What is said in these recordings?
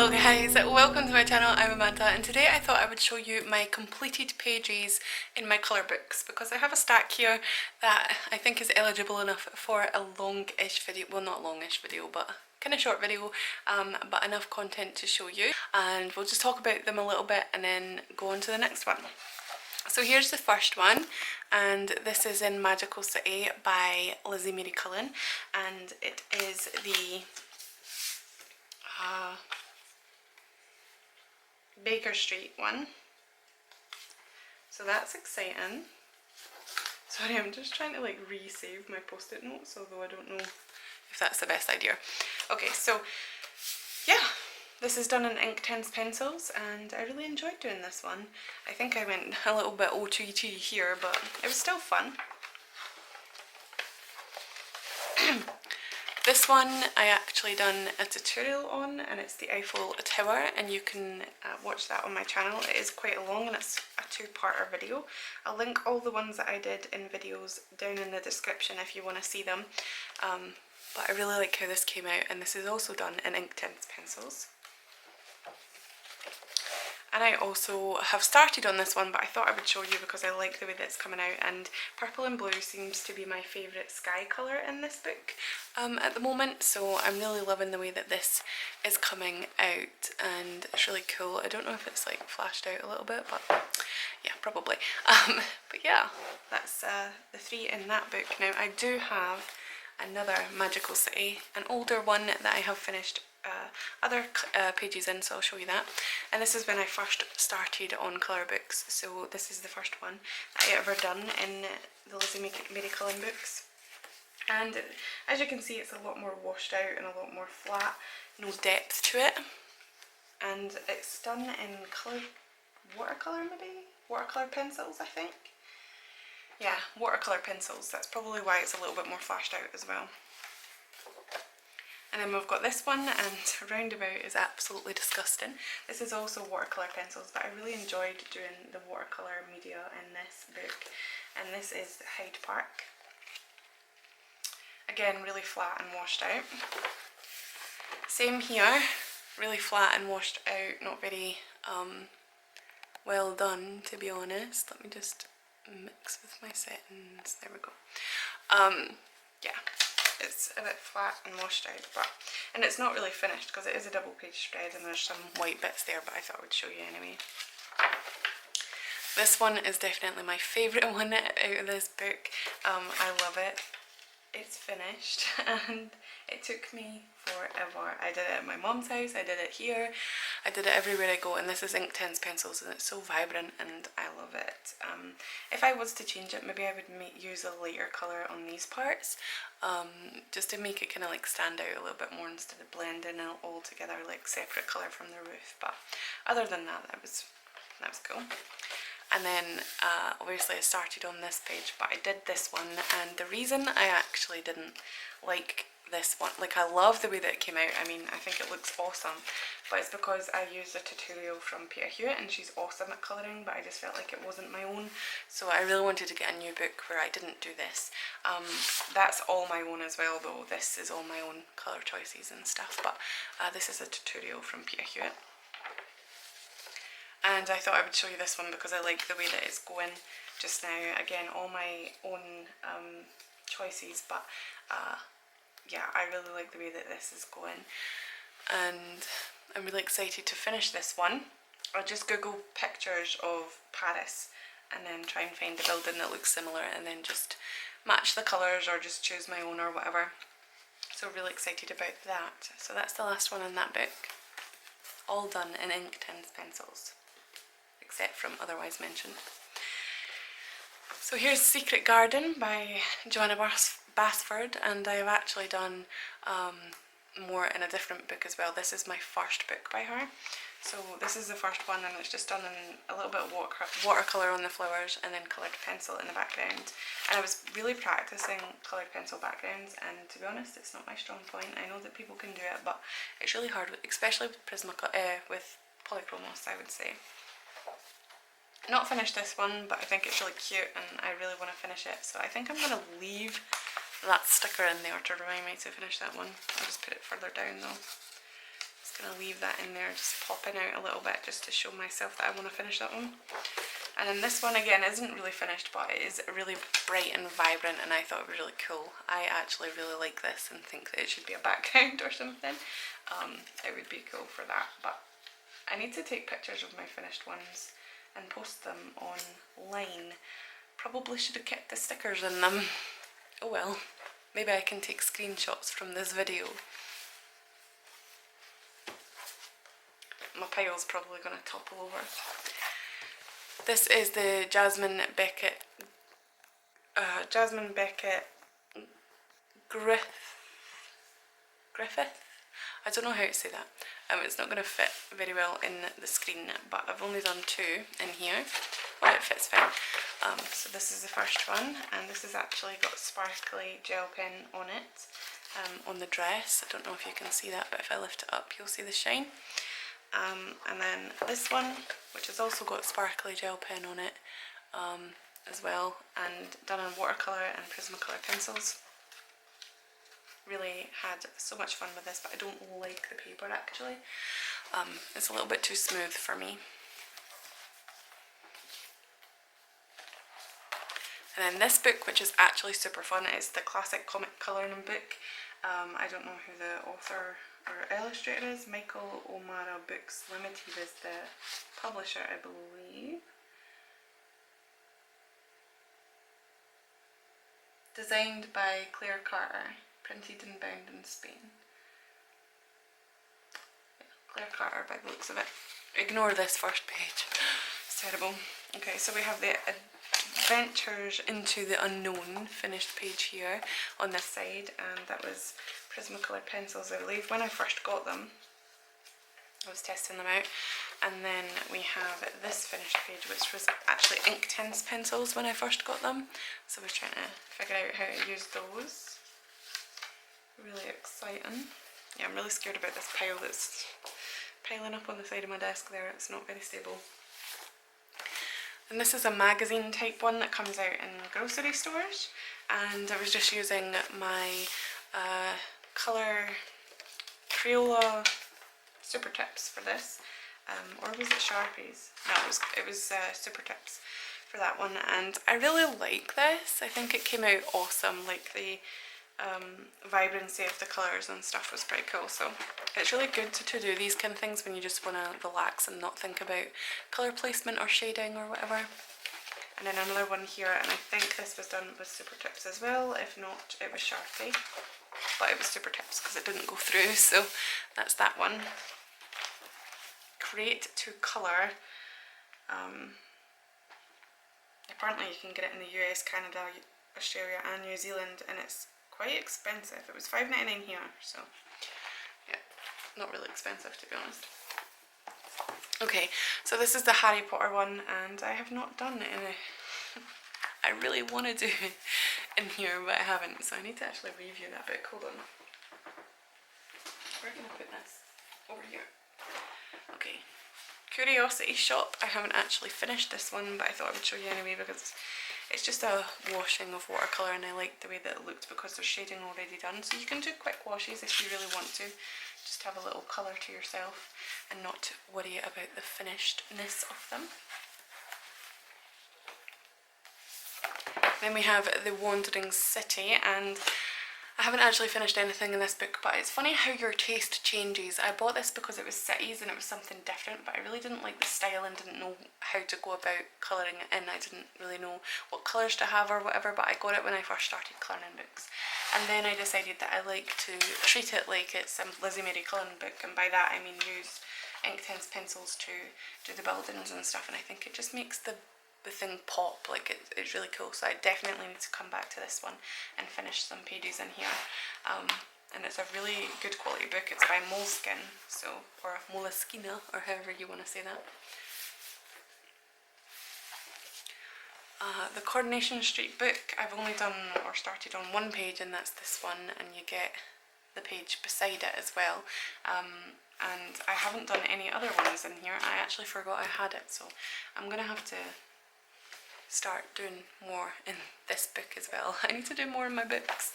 Hello guys, welcome to my channel. I'm Amanda and today I thought I would show you my completed pages in my colour books because I have a stack here that I think is eligible enough for a long-ish video, well not long-ish video but kind of short video, but enough content to show you, and we'll just talk about them a little bit and then go on to the next one. So here's the first one, and this is in Magical City by Lizzie Mary Cullen, and it is the Baker Street one. So that's exciting. Sorry, I'm just trying to like resave my post-it notes, although I don't know if that's the best idea. Okay, so yeah, this is done in Inktense pencils and I really enjoyed doing this one. I think I went a little bit OTT here, but it was still fun. This one I actually done a tutorial on, and it's the Eiffel Tower, and you can watch that on my channel. It is quite long and it's a two-parter video. I'll link all the ones that I did in videos down in the description if you want to see them. But I really like how this came out, and this is also done in Inktense pencils. And I also have started on this one, but I thought I would show you because I like the way that it's coming out, and purple and blue seems to be my favourite sky colour in this book at the moment, so I'm really loving the way that this is coming out, and it's really cool. I don't know if it's like flashed out a little bit, but yeah, probably. But yeah, that's the three in that book. Now I do have another Magical City, an older one that I have finished other pages in, so I'll show you that. And this is when I first started on Colourbook, so this is the first one that I ever done in the Lizzie Mary Cullen books. And as you can see, it's a lot more washed out and a lot more flat, no depth to it. And it's done in watercolour maybe? Watercolour pencils, I think. Yeah, watercolour pencils, that's probably why it's a little bit more flashed out as well. And then we've got this one, and Roundabout is absolutely disgusting. This is also watercolour pencils, but I really enjoyed doing the watercolour media in this book. And this is Hyde Park. Again, really flat and washed out. Same here, really flat and washed out, not very well done, to be honest. Let me just mix with my settings, there we go. Yeah. It's a bit flat and washed out, and it's not really finished because it is a double page spread and there's some white bits there, but I thought I would show you anyway. This one is definitely my favourite one out of this book. I love it. It's finished and it took me forever. I did it at my mum's house, I did it here, I did it everywhere I go, and this is Inktense pencils and it's so vibrant and I love it. If I was to change it, maybe I would use a lighter colour on these parts, just to make it kind of like stand out a little bit more instead of blending it all together like separate colour from the roof. But other than that, that was cool. And then obviously I started on this page, but I did this one, and the reason I actually didn't like this one, like I love the way that it came out, I mean I think it looks awesome, but it's because I used a tutorial from Peter Hewitt and she's awesome at colouring, but I just felt like it wasn't my own, so I really wanted to get a new book where I didn't do this. That's all my own as well though, this is all my own colour choices and stuff, but this is a tutorial from Peter Hewitt. And I thought I would show you this one because I like the way that it's going just now. Again, all my own choices, but yeah, I really like the way that this is going. And I'm really excited to finish this one. I'll just Google pictures of Paris and then try and find a building that looks similar and then just match the colours or just choose my own or whatever. So really excited about that. So that's the last one in that book. All done in Inktense pencils, except from otherwise mentioned. So here's Secret Garden by Joanna Basford, and I have actually done more in a different book as well. This is my first book by her. So this is the first one, and it's just done in a little bit of watercolour on the flowers and then coloured pencil in the background. And I was really practising coloured pencil backgrounds, and to be honest, it's not my strong point. I know that people can do it, but it's really hard, especially with with polychromos, I would say. Not finished this one, but I think it's really cute and I really want to finish it, so I think I'm going to leave that sticker in there to remind me to finish that one. I'll just put it further down though. Gonna leave that in there, just popping out a little bit just to show myself that I want to finish that one. And then this one again isn't really finished, but it is really bright and vibrant, and I thought it was really cool. I actually really like this and think that it should be a background or something. It would be cool for that, but I need to take pictures of my finished ones and post them online. Probably should have kept the stickers in them. Oh well, maybe I can take screenshots from this video. My pile's probably going to topple over. This is the Jasmine Beckett Griffith? I don't know how to say that. It's not going to fit very well in the screen, but I've only done 2 in here. Oh, it fits fine. So this is the first one, and this has actually got sparkly gel pen on it, on the dress. I don't know if you can see that, but if I lift it up you'll see the shine. And then this one, which has also got sparkly gel pen on it as well, and done in watercolour and Prismacolor pencils. Really had so much fun with this, but I don't like the paper actually. It's a little bit too smooth for me. And then this book, which is actually super fun, is the classic comic colouring book. I don't know who the author or illustrator is. Michael O'Mara Books Limited is the publisher, I believe. Designed by Claire Carter, printed and bound in Spain. Yeah, Claire Carter by the looks of it. Ignore this first page, it's terrible. Okay, so we have the Adventures into the Unknown finished page here on this side, and that was Prismacolor pencils, I believe. When I first got them, I was testing them out, and then we have this finished page, which was actually Inktense pencils when I first got them, so I was trying to figure out how to use those. Really exciting. Yeah, I'm really scared about this pile that's piling up on the side of my desk there. It's not very stable. And this is a magazine type one that comes out in grocery stores, and I was just using my Crayola Super Tips for this, or was it Sharpies? No, it was Super Tips for that one, and I really like this. I think it came out awesome. Like the vibrancy of the colours and stuff was pretty cool, so it's really good to do these kind of things when you just want to relax and not think about colour placement or shading or whatever. And then another one here, and I think this was done with Super Tips as well. If not, it was Sharpie, but it was Super Tips because it didn't go through, so that's that one. Create to Colour. Apparently you can get it in the US, Canada, Australia and New Zealand, and it's quite expensive. It was $5.99 here, so yeah, not really expensive to be honest. Okay, so this is the Harry Potter one, and I have not done any. I really want to do it in here, but I haven't, so I need to actually review that book. Hold on. Where can I put this? Over here. Okay. Curiosity Shop. I haven't actually finished this one, but I thought I would show you anyway because it's just a washing of watercolour, and I liked the way that it looked because there's shading already done. So you can do quick washes if you really want to. Just have a little colour to yourself and not worry about the finishedness of them. Then we have The Wandering City, and I haven't actually finished anything in this book, but it's funny how your taste changes. I bought this because it was cities and it was something different, but I really didn't like the style and didn't know how to go about colouring it in. I didn't really know what colours to have or whatever, but I got it when I first started colouring books. And then I decided that I like to treat it like it's a Lizzie Mary colouring book, and by that I mean use Inktense pencils to do the buildings and stuff, and I think it just makes the thing pop. Like it's really cool, so I definitely need to come back to this one and finish some pages in here. And it's a really good quality book. It's by Moleskine, so, or Moleskine, or however you want to say that. The Coronation Street book, I've only done or started on one page, and that's this one, and you get the page beside it as well. And I haven't done any other ones in here. I actually forgot I had it, so I'm gonna have to start doing more in this book as well. I need to do more in my books.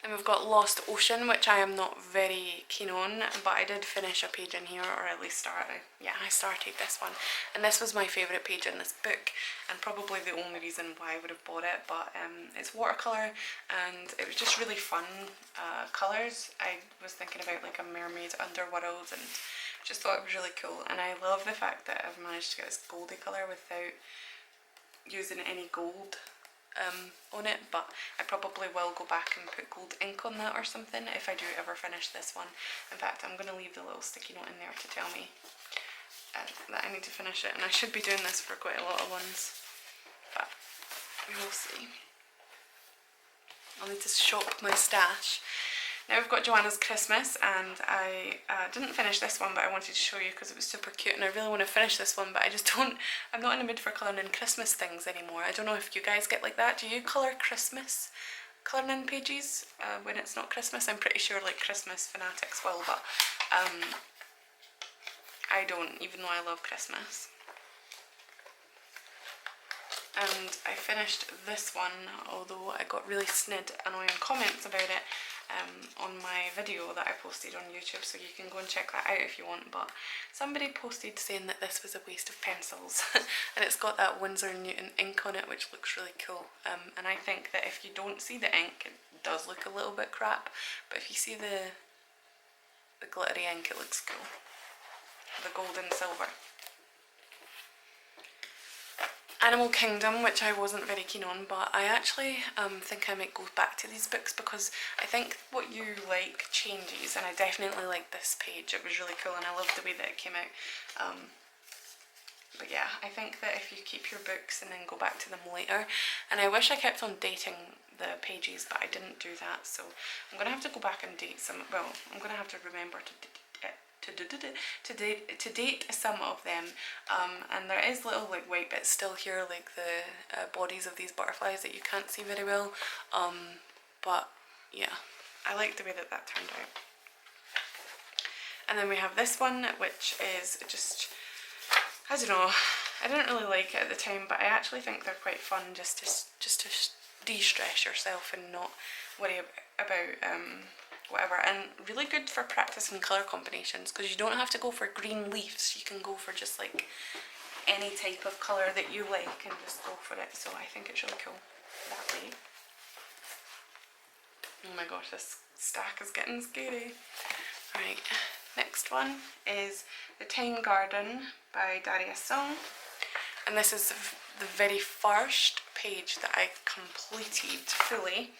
Then we've got Lost Ocean, which I am not very keen on, but I did finish a page in here, or at least start. I started this one, and this was my favourite page in this book, and probably the only reason why I would have bought it. But it's watercolour, and it was just really fun colours. I was thinking about like a mermaid underworld, and just thought it was really cool. And I love the fact that I've managed to get this goldy colour without using any gold on it, but I probably will go back and put gold ink on that or something if I do ever finish this one. In fact, I'm going to leave the little sticky note in there to tell me that I need to finish it, and I should be doing this for quite a lot of ones, but we will see. I'll need to shop my stash. Now we've got Joanna's Christmas, and I didn't finish this one, but I wanted to show you because it was super cute, and I really want to finish this one, but I'm not in the mood for colouring in Christmas things anymore. I don't know if you guys get like that. Do you colour Christmas, colouring in pages when it's not Christmas? I'm pretty sure like Christmas fanatics will, but I don't, even though I love Christmas. And I finished this one, although I got really annoying comments about it on my video that I posted on YouTube, so you can go and check that out if you want. But somebody posted saying that this was a waste of pencils and it's got that Winsor & Newton ink on it, which looks really cool, and I think that if you don't see the ink, it does look a little bit crap, but if you see the glittery ink, it looks cool, the gold and silver. Animal Kingdom, which I wasn't very keen on, but I actually think I might go back to these books because I think what you like changes, and I definitely like this page. It was really cool and I loved the way that it came out. But yeah, I think that if you keep your books and then go back to them later, and I wish I kept on dating the pages, but I didn't do that, so I'm going to have to go back and date some. Well, I'm going to have to remember to date some of them, and there is little like white bits still here, like the bodies of these butterflies that you can't see very well, but yeah, I like the way that turned out. And then we have this one, which is just, I don't know, I didn't really like it at the time, but I actually think they're quite fun just to de-stress yourself and not worry about whatever, and really good for practice and colour combinations because you don't have to go for green leaves, you can go for just like any type of colour that you like and just go for it, so I think it's really cool that way. Oh my gosh, this stack is getting scary. Right, next one is The Time Garden by Darius Song, and this is the very first page that I completed fully.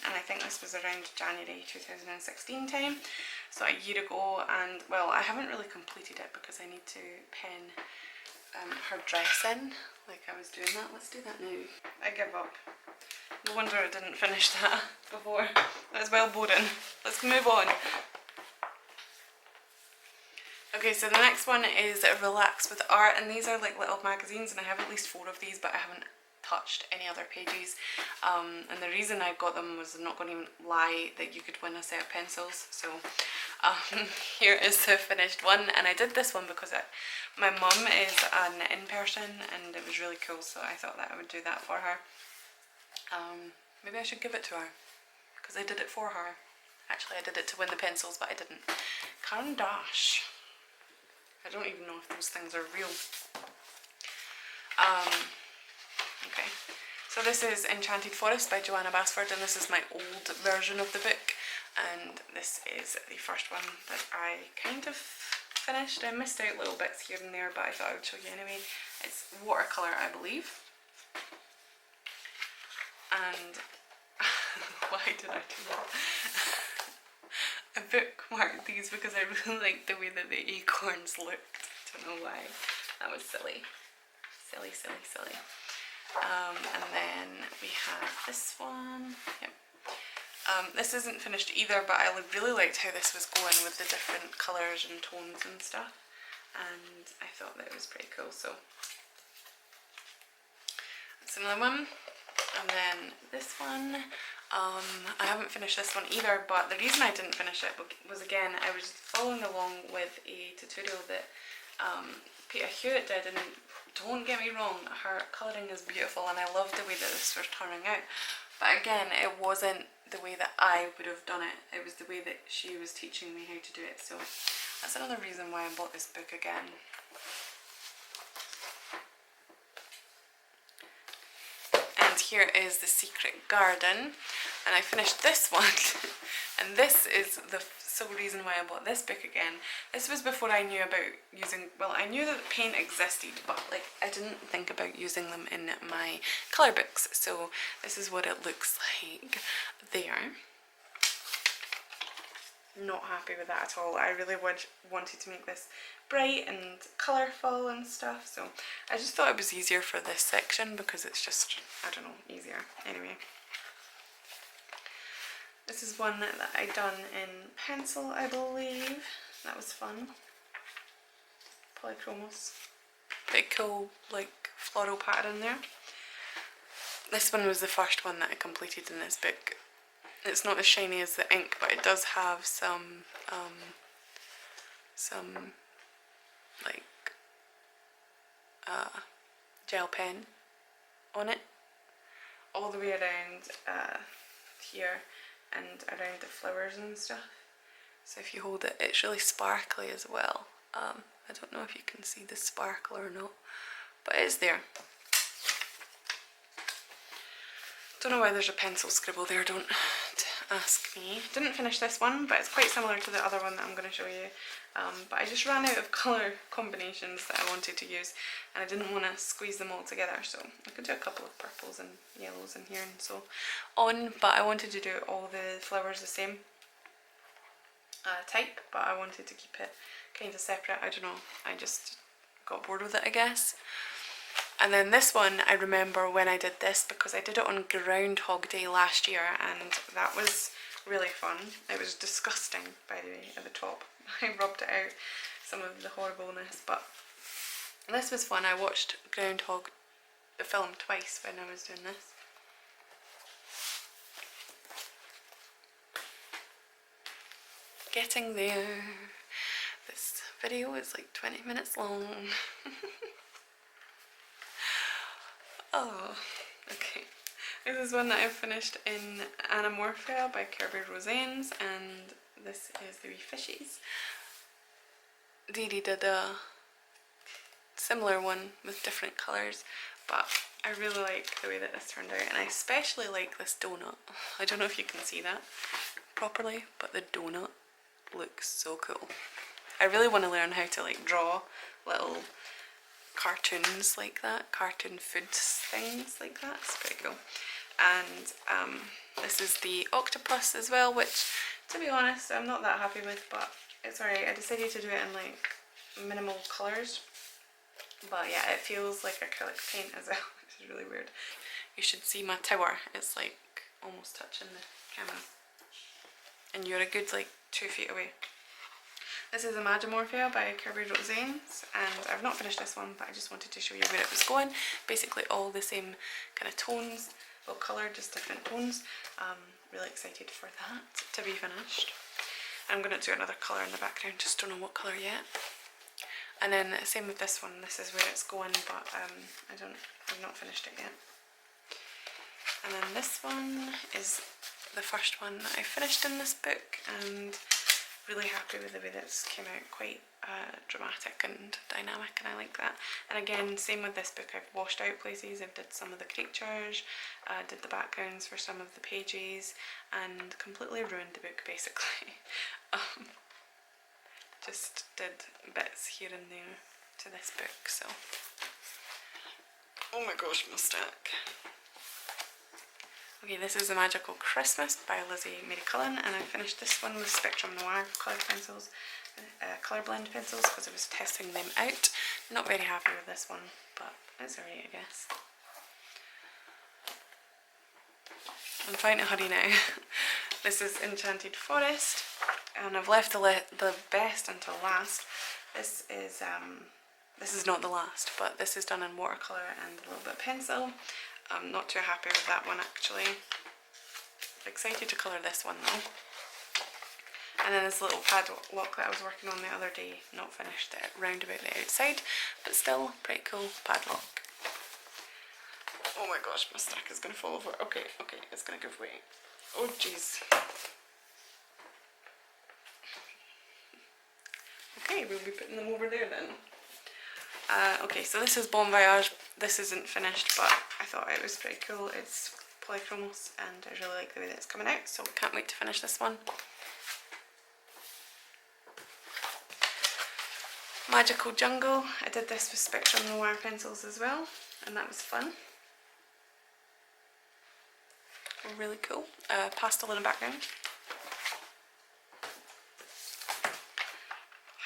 And I think this was around January 2016 time, so a year ago, and well, I haven't really completed it because I need to pen her dress in, like I was doing that. Let's do that now. I give up. No wonder I didn't finish that before. That's well boring. Let's move on. Okay, so the next one is Relax with Art, and these are like little magazines, and I have at least 4 of these, but I haven't touched any other pages, and the reason I got them was, I'm not going to even lie, that you could win a set of pencils. So here is the finished one, and I did this one because my mum is an in-person and it was really cool, so I thought that I would do that for her. Maybe I should give it to her because I did it for her. Actually, I did it to win the pencils, but I didn't. Caran d'Ache. I don't even know if those things are real. Okay, so this is Enchanted Forest by Johanna Basford, and this is my old version of the book, and this is the first one that I kind of finished. I missed out little bits here and there, but I thought I would show you anyway. It's watercolour, I believe. And why did I do that? I bookmarked these because I really liked the way that the acorns looked. I don't know why. That was silly. Silly, silly, silly. And then we have this one. Yep. This isn't finished either, but I really liked how this was going with the different colours and tones and stuff, and I thought that it was pretty cool. So that's another one. And then this one, I haven't finished this one either, but the reason I didn't finish it was, again, I was following along with a tutorial that Peter Hewitt did, and don't get me wrong, her colouring is beautiful and I love the way that this was turning out, But again, it wasn't the way that I would have done it. It was the way that she was teaching me how to do it. So that's another reason why I bought this book again. And here is The Secret Garden, and I finished this one. And this is the sole reason why I bought this book again. This was before I knew about using, well, I knew that paint existed, but like I didn't think about using them in my colour books. So this is what it looks like there. Not happy with that at all. I really wanted to make this bright and colourful and stuff, so I just thought it was easier for this section because it's just, I don't know, easier. Anyway, this is one that I done in pencil, I believe. That was fun. Polychromos. Pretty cool, like floral pattern there. This one was the first one that I completed in this book. It's not as shiny as the ink, but it does have some like gel pen on it all the way around here and around the flowers and stuff. So if you hold it, it's really sparkly as well. I don't know if you can see the sparkle or not, but it's there. Don't know why there's a pencil scribble there, don't ask me. Didn't finish this one, but it's quite similar to the other one that I'm going to show you. But I just ran out of colour combinations that I wanted to use, and I didn't want to squeeze them all together, so I could do a couple of purples and yellows in here and so on, but I wanted to do all the flowers the same type, but I wanted to keep it kind of separate. I don't know, I just got bored with it, I guess. And then this one, I remember when I did this because I did it on Groundhog Day last year, and that was really fun. It was disgusting, by the way, at the top. I rubbed it out, some of the horribleness, but this was fun. I watched Groundhog, the film, twice when I was doing this. Getting there. This video is like 20 minutes long. Oh, okay. This is one that I finished in Anamorphia by Kirby Rosanes, and this is the wee fishies. Dee Dee did a similar one with different colours, but I really like the way that this turned out, and I especially like this donut. I don't know if you can see that properly, but the donut looks so cool. I really want to learn how to like draw little cartoons like that, cartoon food things like that. It's pretty cool. And this is the octopus as well, which to be honest I'm not that happy with, but it's alright. I decided to do it in like minimal colours, but yeah, it feels like acrylic paint as well, which is really weird. You should see my tower, it's like almost touching the camera, and you're a good like 2 feet away. This is Imagamorphia by Kirby Rosanes, and I've not finished this one, but I just wanted to show you where it was going. Basically all the same kind of tones, well, colour, just different tones. Really excited for that to be finished. I'm going to do another colour in the background, just don't know what colour yet. And then same with this one, this is where it's going, but I've not finished it yet. And then this one is the first one that I finished in this book, and really happy with the way this came out. Quite dramatic and dynamic, and I like that. And again, same with this book, I've washed out places, I've did some of the creatures, did the backgrounds for some of the pages, and completely ruined the book basically. Just did bits here and there to this book, so. Oh my gosh, my stack. Okay, this is The Magical Christmas by Lizzie Mary Cullen, and I finished this one with Spectrum Noir colour pencils, colour blend pencils, because I was testing them out. Not very happy with this one, but it's alright, I guess. I'm trying to hurry now. This is Enchanted Forest, and I've left the best until last. This is not the last, but this is done in watercolour and a little bit of pencil. I'm not too happy with that one actually. Excited to colour this one though. And then this little padlock that I was working on the other day, not finished it round about the outside, but still pretty cool padlock. Oh my gosh, my stack is going to fall over. Okay, it's going to give way. Oh jeez. Okay, we'll be putting them over there then. Okay, so this is Bon Voyage. This isn't finished, but I thought it was pretty cool. It's polychromos and I really like the way that it's coming out, so can't wait to finish this one. Magical Jungle. I did this with Spectrum Noir pencils as well, and that was fun. Really cool. Pastel in the background.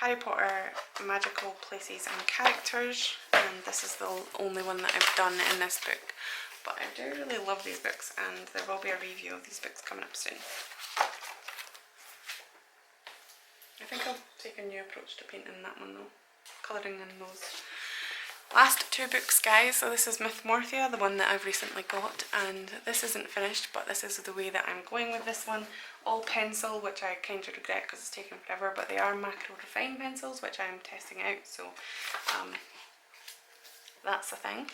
Harry Potter Magical Places and Characters, and this is the only one that I've done in this book, but I do really love these books and there will be a review of these books coming up soon. I think I'll take a new approach to painting that one though, colouring in those. Last two books guys, so this is Mythmorphia, the one that I've recently got, and this isn't finished, but this is the way that I'm going with this one. All pencil, which I kind of regret because it's taken forever, but they are macro refined pencils, which I'm testing out, so that's the thing.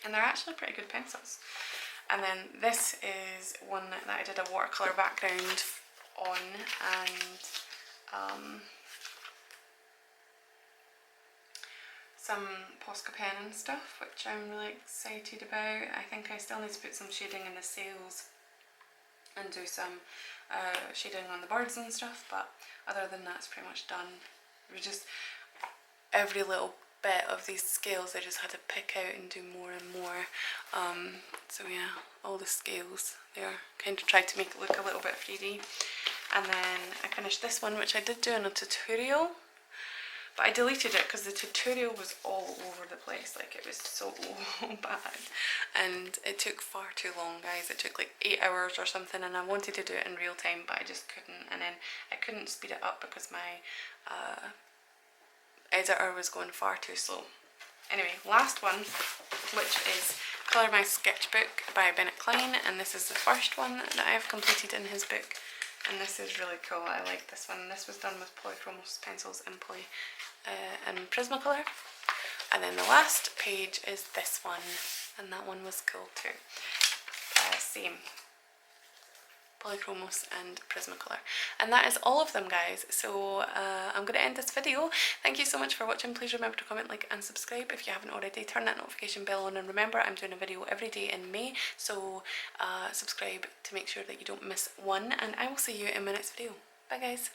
And they're actually pretty good pencils. And then this is one that I did a watercolour background on, and some Posca pen and stuff, which I'm really excited about. I think I still need to put some shading in the sails and do some shading on the birds and stuff, but other than that it's pretty much done. We just, every little bit of these scales I just had to pick out and do more and more. So yeah, all the scales there, kind of tried to make it look a little bit 3D. And then I finished this one, which I did do in a tutorial, but I deleted it because the tutorial was all over the place, like it was so bad and it took far too long guys. It took like 8 hours or something, and I wanted to do it in real time but I just couldn't, and then I couldn't speed it up because my editor was going far too slow. Anyway, last one, which is Colour My Sketchbook by Bennett Klein, and this is the first one that I have completed in his book. And this is really cool. I like this one. This was done with polychromos pencils and Prismacolor. And then the last page is this one, and that one was cool too. Same. Polychromos and Prismacolor. And that is all of them guys, so I'm going to end this video. Thank you so much for watching. Please remember to comment, like and subscribe if you haven't already. Turn that notification bell on, and remember I'm doing a video every day in May, so subscribe to make sure that you don't miss one, and I will see you in my next video. Bye guys.